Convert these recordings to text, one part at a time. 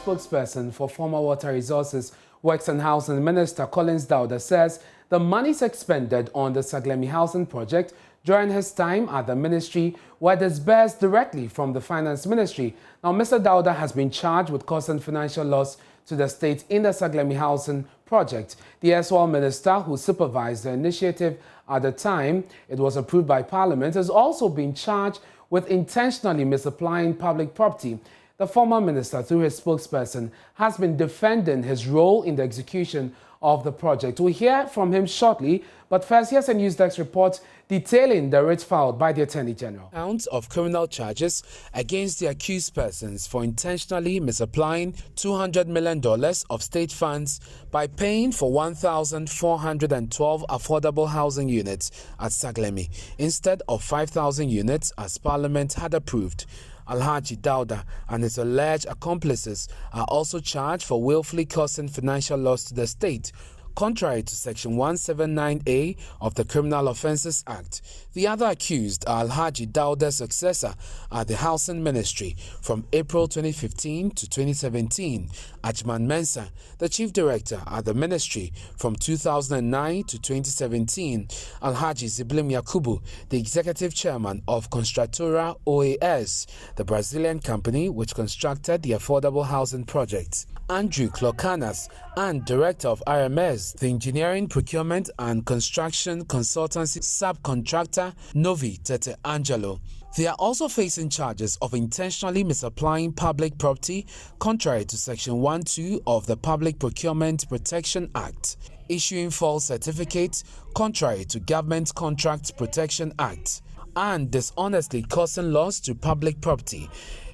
spokesperson for former Water Resources, Works and Housing Minister Collins Dauda says the monies expended on the Saglemi housing project during his time at the ministry were disbursed directly from the Finance Ministry. Now, Mr. Dauda has been charged with causing financial loss to the state in the Saglemi housing project. The erstwhile minister, who supervised the initiative at the time it was approved by Parliament, has also been charged with intentionally misapplying public property. The former minister, through his spokesperson, has been defending his role in the execution of the project. We'll hear from him shortly, but first, here's a Newsdesk report detailing the writ filed by the Attorney General. Counts of criminal charges against the accused persons for intentionally misapplying $200 million of state funds by paying for 1,412 affordable housing units at Saglemi instead of 5,000 units as Parliament had approved. Alhaji Dauda and his alleged accomplices are also charged for willfully causing financial loss to the state, contrary to Section 179A of the Criminal Offences Act. The other accused are Alhaji Dauda's successor at the Housing Ministry from April 2015 to 2017, Ajman Mensah, the Chief Director at the Ministry from 2009 to 2017, Alhaji Saglemi Yakubu, the Executive Chairman of Constructora OAS, the Brazilian company which constructed the affordable housing project, Andrew Clocanas, and Director of RMS, the Engineering, Procurement and Construction Consultancy subcontractor Novi Tete Angelo. They are also facing charges of intentionally misapplying public property, contrary to Section 1(2) of the Public Procurement Protection Act, issuing false certificates, contrary to Government Contracts Protection Act, and dishonestly causing loss to public property.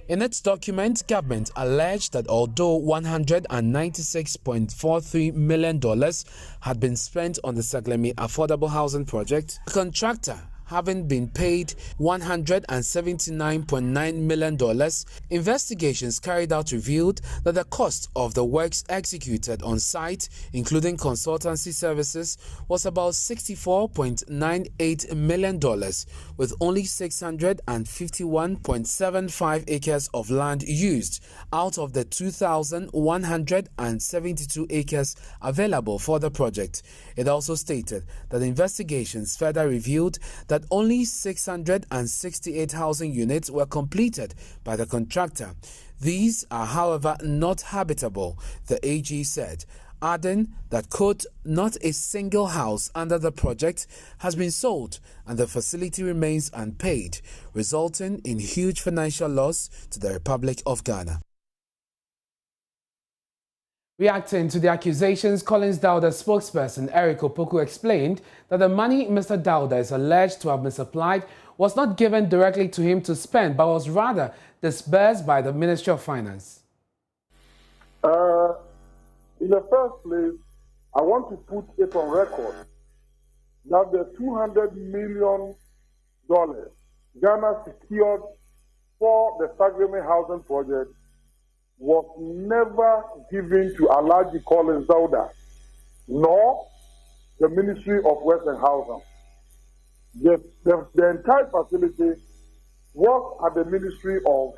In its document, government alleged that although $196.43 million had been spent on the Saglemi affordable housing project, the contractor, having been paid $179.9 million, investigations carried out revealed that the cost of the works executed on site, including consultancy services, was about $64.98 million, with only 651.75 acres of land used out of the 2,172 acres available for the project. It also stated that investigations further revealed that only 668 housing units were completed by the contractor. These are, however, not habitable, the AG said, adding that, quote, not a single house under the project has been sold and the facility remains unpaid, resulting in huge financial loss to the Republic of Ghana. Reacting to the accusations, Collins Dauda's spokesperson Eric Opoku explained that the money Mr. Dauda is alleged to have misapplied was not given directly to him to spend, but was rather disbursed by the Ministry of Finance. In the first place, I want to put it on record that the $200 million Ghana secured for the Saglemi housing project was never given to Alhaji Collins Dauda, nor the Ministry of Works and Housing. The entire facility was at the Ministry of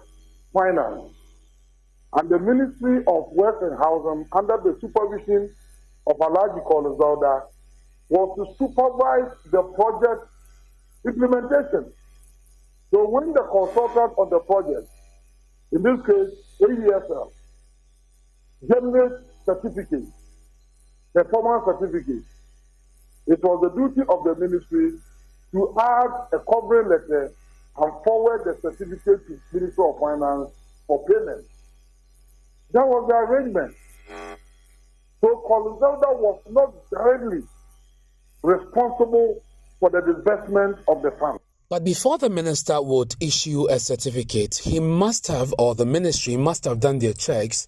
Finance. And the Ministry of Works and Housing, under the supervision of Alhaji Collins Dauda, was to supervise the project implementation. So when the consultant on the project, in this case, AESL, generates certificate, performance certificate, it was the duty of the ministry to add a covering letter and forward the certificate to the Ministry of Finance for payment. That was the arrangement. So Collins Dauda was not directly responsible for the disbursement of the funds. But before the minister would issue a certificate, he must have, or the ministry must have done their checks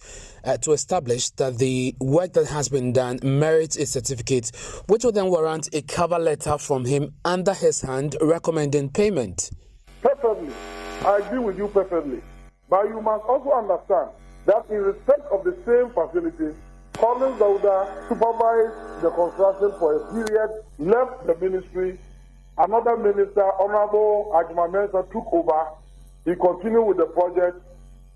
to establish that the work that has been done merits a certificate, which would then warrant a cover letter from him under his hand recommending payment. Perfectly. I agree with you perfectly. But you must also understand that in respect of the same facility, Collins Dauda supervised the construction for a period, left the ministry. Another minister, Honorable Ajman Mensah, took over. He continued with the project.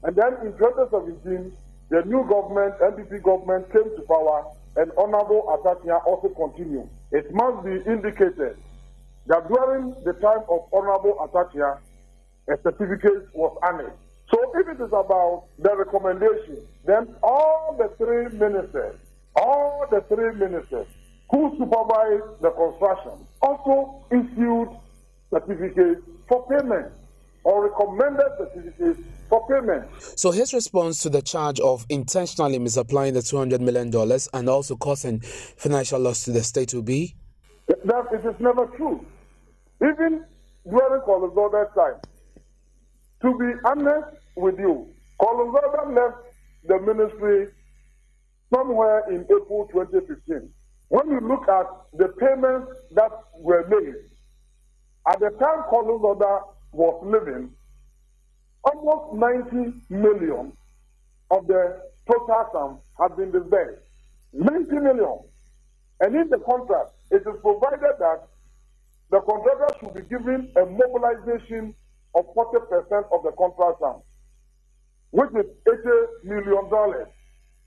And then in 2017, the new government, NDP government, came to power and Honorable Atatia also continued. It must be indicated that during the time of Honorable Atatia, a certificate was annexed. So if it is about the recommendation, then all the three ministers who supervised the construction also issued certificates for payment or recommended certificates for payment. So his response to the charge of intentionally misapplying the $200 million and also causing financial loss to the state will be? That it is never true. Even during Collins Dauda's time, to be honest with you, Collins Dauda left the ministry somewhere in April 2015. When you look at the payments that were made, at the time Collins Dauda was living, almost 90 million of the total sum had been disbursed. 90 million. And in the contract, it is provided that the contractor should be given a mobilization of 40% of the contract sum, which is $80 million.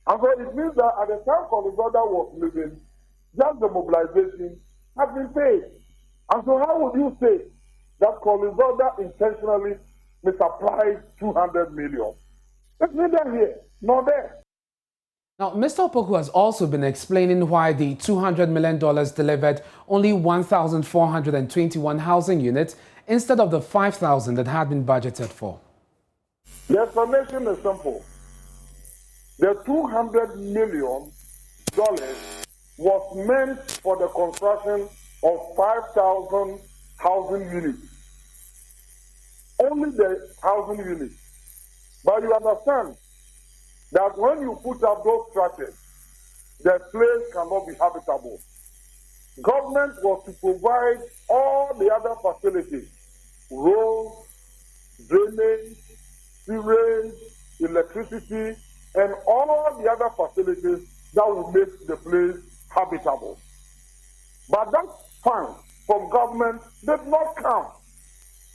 And so it means that at the time Collins Dauda was living, just the mobilization had been paid. And so how would you say that Collins Dauda intentionally misapplied 200 million? It's neither here nor there. Now, Mr. Opoku has also been explaining why the $200 million delivered only 1,421 housing units instead of the 5,000 that had been budgeted for. The explanation is simple. The $200 million was meant for the construction of 5,000 housing units. Only the housing units. But you understand that when you put up those structures, the place cannot be habitable. Government was to provide all the other facilities, roads, drainage, sewage, electricity, and all the other facilities that will make the place habitable. But that fund from government did not come.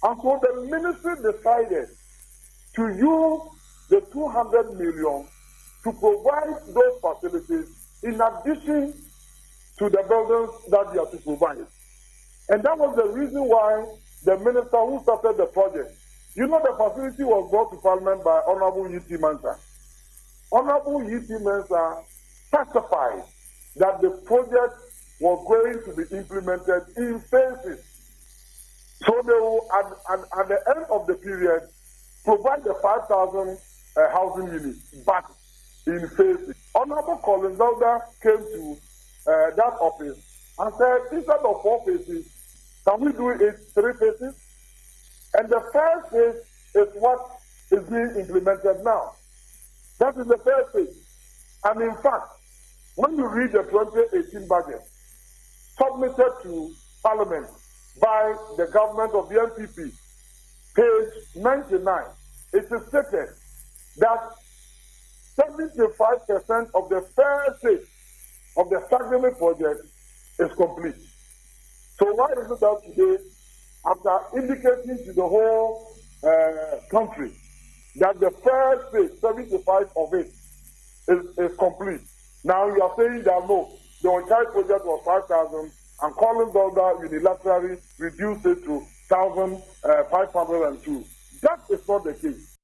And so the ministry decided to use the 200 million to provide those facilities in addition to the buildings that they are to provide. And that was the reason why the minister who started the project, you know, the facility was brought to Parliament by Honorable U.T. Mensah. Honorable U.T. Mensah testified that the project was going to be implemented in phases. So they will, at the end of the period, provide the 5,000 housing units, but in phases. Honorable Collins Dauda came to that office and said, instead of 4 phases, can we do it 3 phases? And the first phase is what is being implemented now. That is the first phase. And in fact, when you read the 2018 budget submitted to Parliament by the government of the NPP, page 99, it is stated that 75% of the first phase of the Saglemi project is complete. So why is it that today, after indicating to the whole country that the first phase, 75 of it, is complete, now you are saying that no, the entire project was 5,000 and Collins Dauda unilaterally reduced it to 1,502. That is not the case.